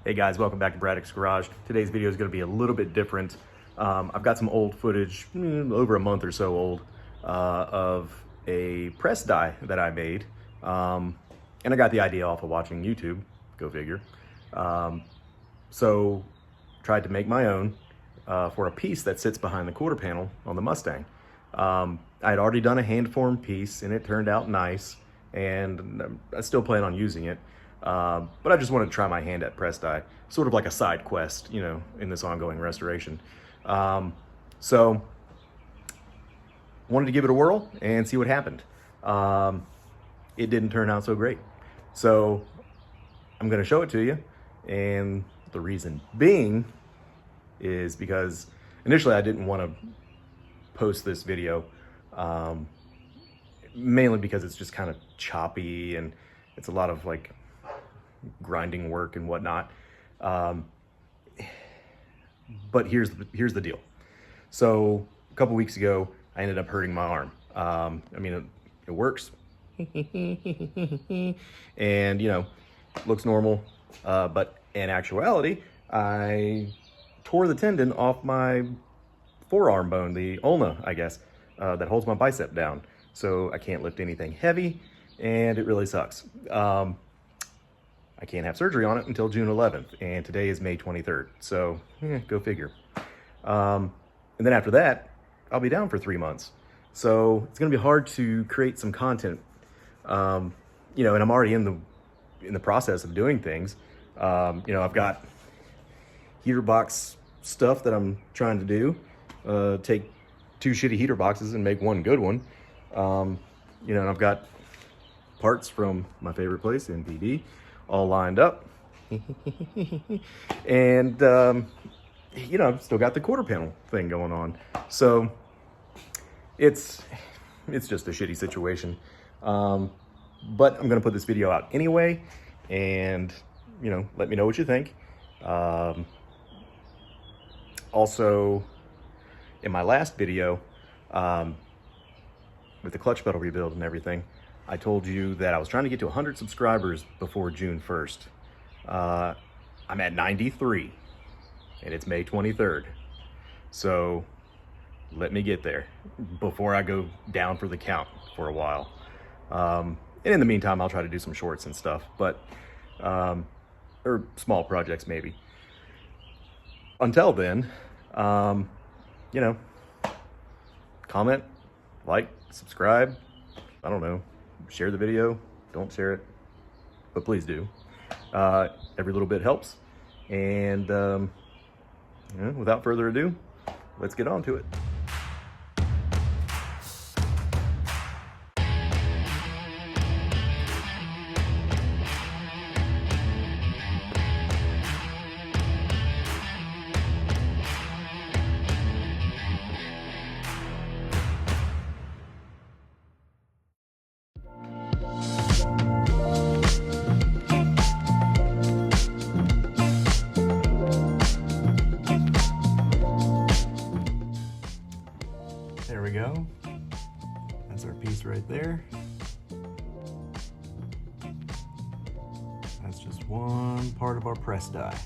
Hey guys, welcome back to Braddock's Garage. Today's video is going to be a little bit different. I've got some old footage, over a month or so old, of a press die that I made. And I got the idea off of watching YouTube, go figure. So tried to make my own for a piece that sits behind the quarter panel on the Mustang. I had already done a hand-formed piece and it turned out nice, and I still plan on using it. But I just wanted to try my hand at press die, sort of like a side quest, in this ongoing restoration. So wanted to give it a whirl and see what happened. It didn't turn out so great. So I'm going to show it to you. And the reason being is because initially I didn't want to post this video, mainly because it's just kind of choppy and it's a lot of like grinding work and whatnot. But here's the deal. So a couple weeks ago, I ended up hurting my arm. It works. And, looks normal. But in actuality, I tore the tendon off my forearm bone, the ulna, I guess, that holds my bicep down. So I can't lift anything heavy, and it really sucks. I can't have surgery on it until June 11th, and today is May 23rd. So, go figure. And then after that, I'll be down for 3 months. So it's gonna be hard to create some content. And I'm already in the process of doing things. I've got heater box stuff that I'm trying to do. Take 2 shitty heater boxes and make 1 good one. And I've got parts from my favorite place, NPD, all lined up. And, I've still got the quarter panel thing going on. So it's just a shitty situation. But I'm going to put this video out anyway. And, let me know what you think. Also, in my last video, with the clutch pedal rebuild and everything, I told you that I was trying to get to 100 subscribers before June 1st. I'm at 93, and it's May 23rd. So let me get there before I go down for the count for a while. And in the meantime, I'll try to do some shorts and stuff, but or small projects maybe. Until then, comment, like, subscribe, I don't know, share the video, don't share it, but please do. Every little bit helps. And without further ado, let's get on to it. There we go. That's our piece right there. That's just one part of our press die.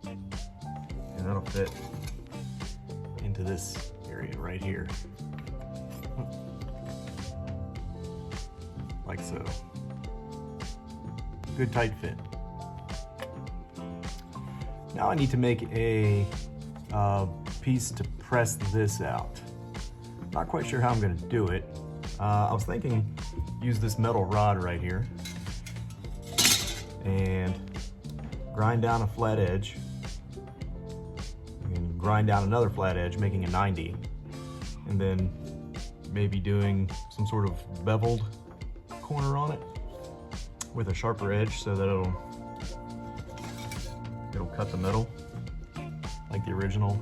And that'll fit into this area right here. Like so. Good tight fit. Now I need to make a piece to press this out. Not quite sure how I'm going to do it. I was thinking use this metal rod right here and grind down a flat edge and grind down another flat edge, making a 90, and then maybe doing some sort of beveled corner on it with a sharper edge so that it'll cut the metal like the original.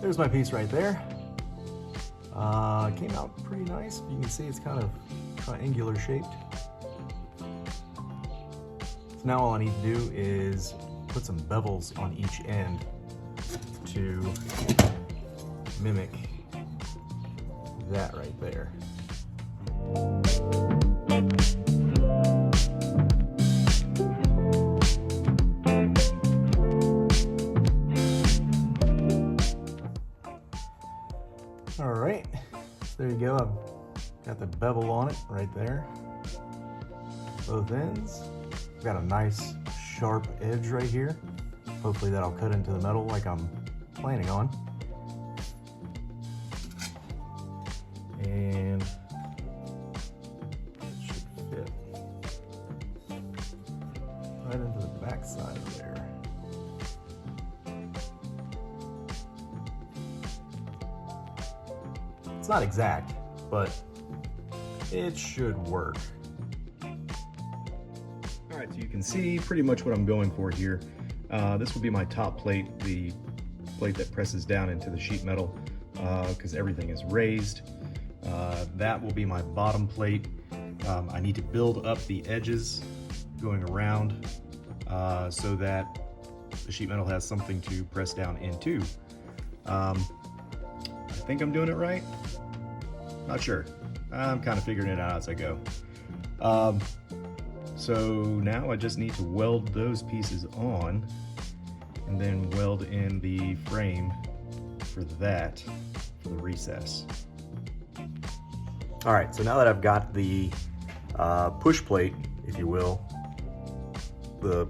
There's my piece right there. Came out pretty nice. You can see it's kind of triangular shaped. So now all I need to do is put some bevels on each end mimic that right there. All right, so there you go. I've got the bevel on it right there, both ends. I've got a nice sharp edge right here. Hopefully that'll cut into the metal like I'm planning on. And it should fit right into the back side there. It's not exact, but it should work. All right, so you can see pretty much what I'm going for here. This will be my top plate, the plate that presses down into the sheet metal because everything is raised. That will be my bottom plate. I need to build up the edges going around so that the sheet metal has something to press down into. I think I'm doing it right. Not sure. I'm kind of figuring it out as I go. So now I just need to weld those pieces on and then weld in the frame for that, for the recess. All right, so now that I've got the push plate, if you will, the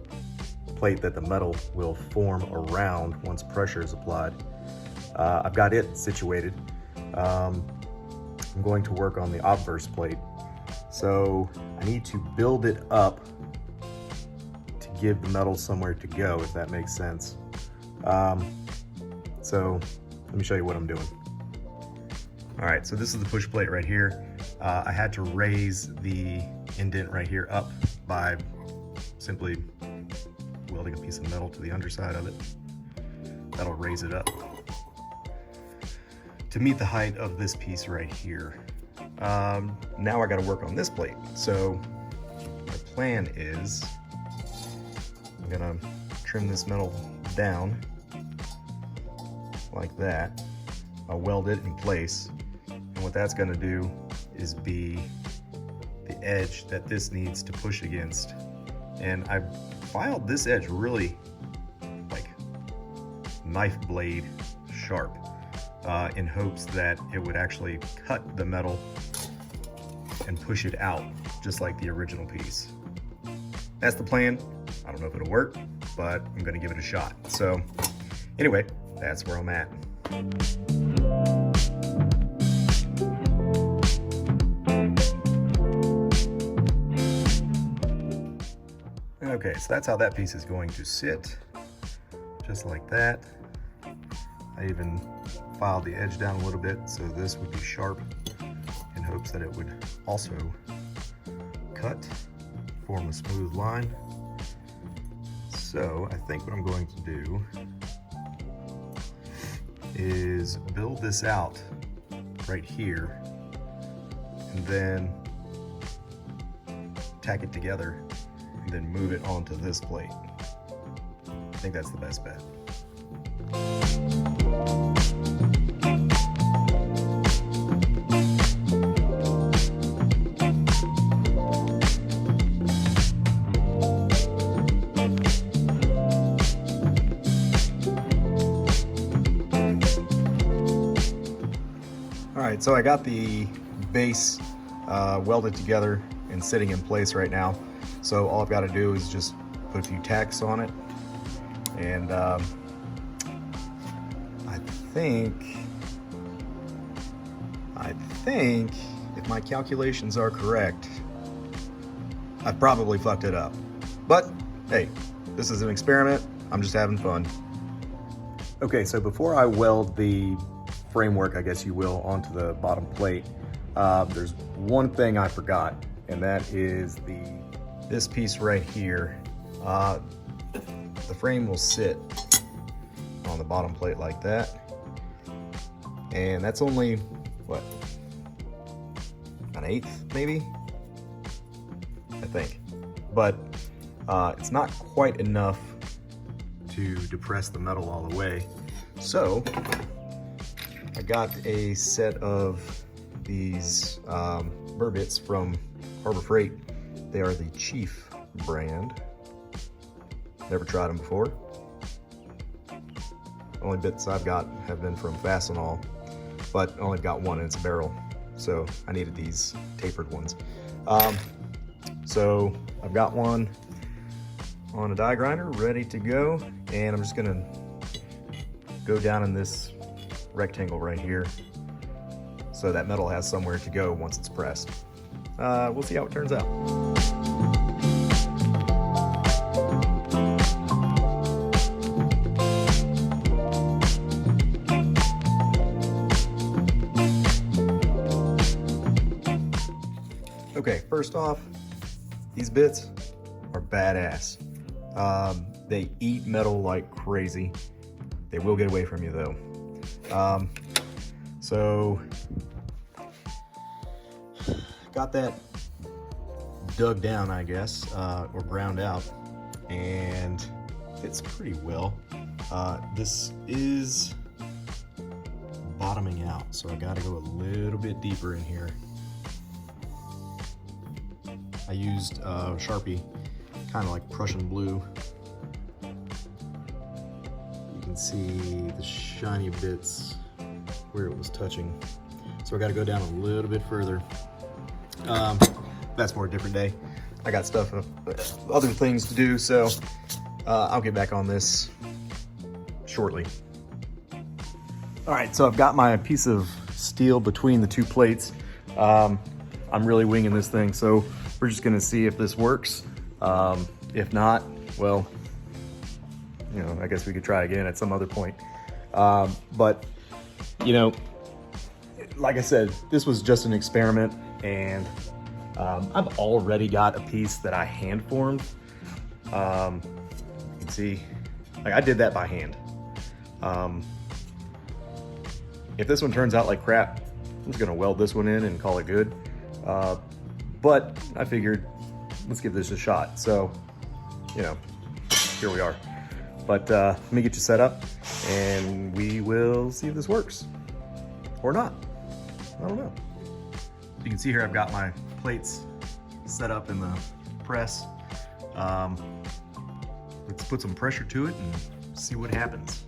plate that the metal will form around once pressure is applied, I've got it situated. I'm going to work on the obverse plate. So I need to build it up to give the metal somewhere to go, if that makes sense. So let me show you what I'm doing. All right, so this is the push plate right here. I had to raise the indent right here up by simply welding a piece of metal to the underside of it. That'll raise it up to meet the height of this piece right here. Now I gotta work on this plate. So my plan is I'm gonna trim this metal down like that. I'll weld it in place. And what that's gonna do is be the edge that this needs to push against. And I filed this edge really like knife blade sharp in hopes that it would actually cut the metal and push it out just like the original piece. That's the plan. I don't know if it'll work, but I'm gonna give it a shot. So anyway, that's where I'm at. Okay, so that's how that piece is going to sit, just like that. I even filed the edge down a little bit so this would be sharp in hopes that it would also cut, form a smooth line. So I think what I'm going to do is build this out right here and then tack it together and then move it onto this plate. I think that's the best bet. All right, so I got the base welded together and sitting in place right now. So all I've got to do is just put a few tacks on it. And I think if my calculations are correct, I've probably fucked it up. But hey, this is an experiment. I'm just having fun. Okay, so before I weld the framework, I guess you will, onto the bottom plate, there's one thing I forgot, and that is this piece right here. The frame will sit on the bottom plate like that, and that's only what, an eighth maybe, I think, but it's not quite enough to depress the metal all the way. So I got a set of these burr bits from Harbor Freight. They are the Chief brand. Never tried them before. Only bits I've got have been from Fastenal, but only got one and it's a barrel. So I needed these tapered ones. So I've got one on a die grinder ready to go, and I'm just gonna go down in this rectangle right here so that metal has somewhere to go once it's pressed. We'll see how it turns out. Okay, first off, these bits are badass. They eat metal like crazy. They will get away from you though. So got that dug down, I guess, or ground out, and fits pretty well. This is bottoming out, so I gotta go a little bit deeper in here. I used Sharpie, kind of like Prussian blue. You can see the shiny bits where it was touching. So I got to go down a little bit further. That's for a different day. I got stuff, other things to do, so I'll get back on this shortly. All right, so I've got my piece of steel between the two plates. I'm really winging this thing, so we're just gonna see if this works. If not, well, you know, I guess we could try again at some other point. But, you know, like I said, this was just an experiment, and I've already got a piece that I hand formed. You can see, like I did that by hand. If this one turns out like crap, I'm just gonna weld this one in and call it good. But I figured, let's give this a shot. So, you know, here we are. But let me get you set up and we will see if this works or not. I don't know. You can see here I've got my plates set up in the press. Let's put some pressure to it and see what happens.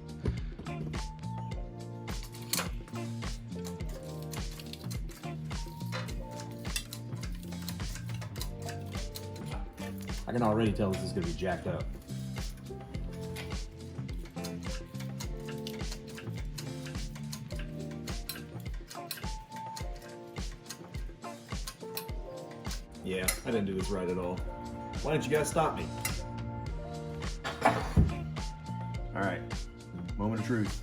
I can already tell this is gonna be jacked up. Yeah, I didn't do this right at all. Why didn't you guys stop me? All right, moment of truth.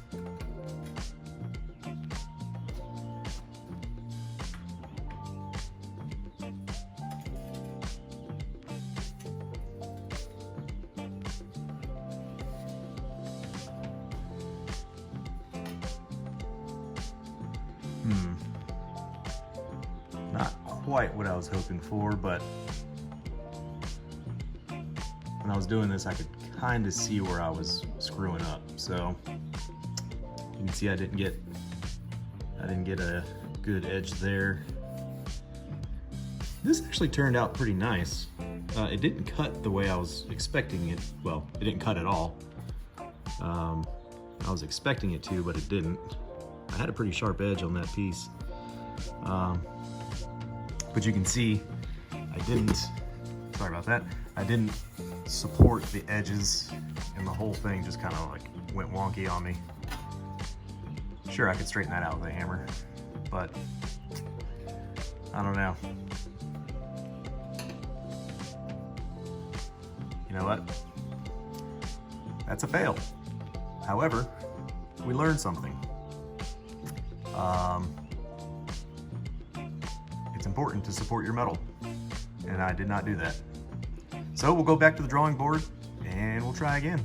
Not quite what I was hoping for, but when I was doing this, I could kind of see where I was screwing up. So you can see I didn't get a good edge there. This actually turned out pretty nice. It didn't cut the way I was expecting it. Well, it didn't cut at all. I was expecting it to, but it didn't. I had a pretty sharp edge on that piece. But you can see I didn't, sorry about that, I didn't support the edges, and the whole thing just kind of like went wonky on me. Sure, I could straighten that out with a hammer, but I don't know. You know what? That's a fail. However, we learned something. It's important to support your metal, and I did not do that. So we'll go back to the drawing board and we'll try again.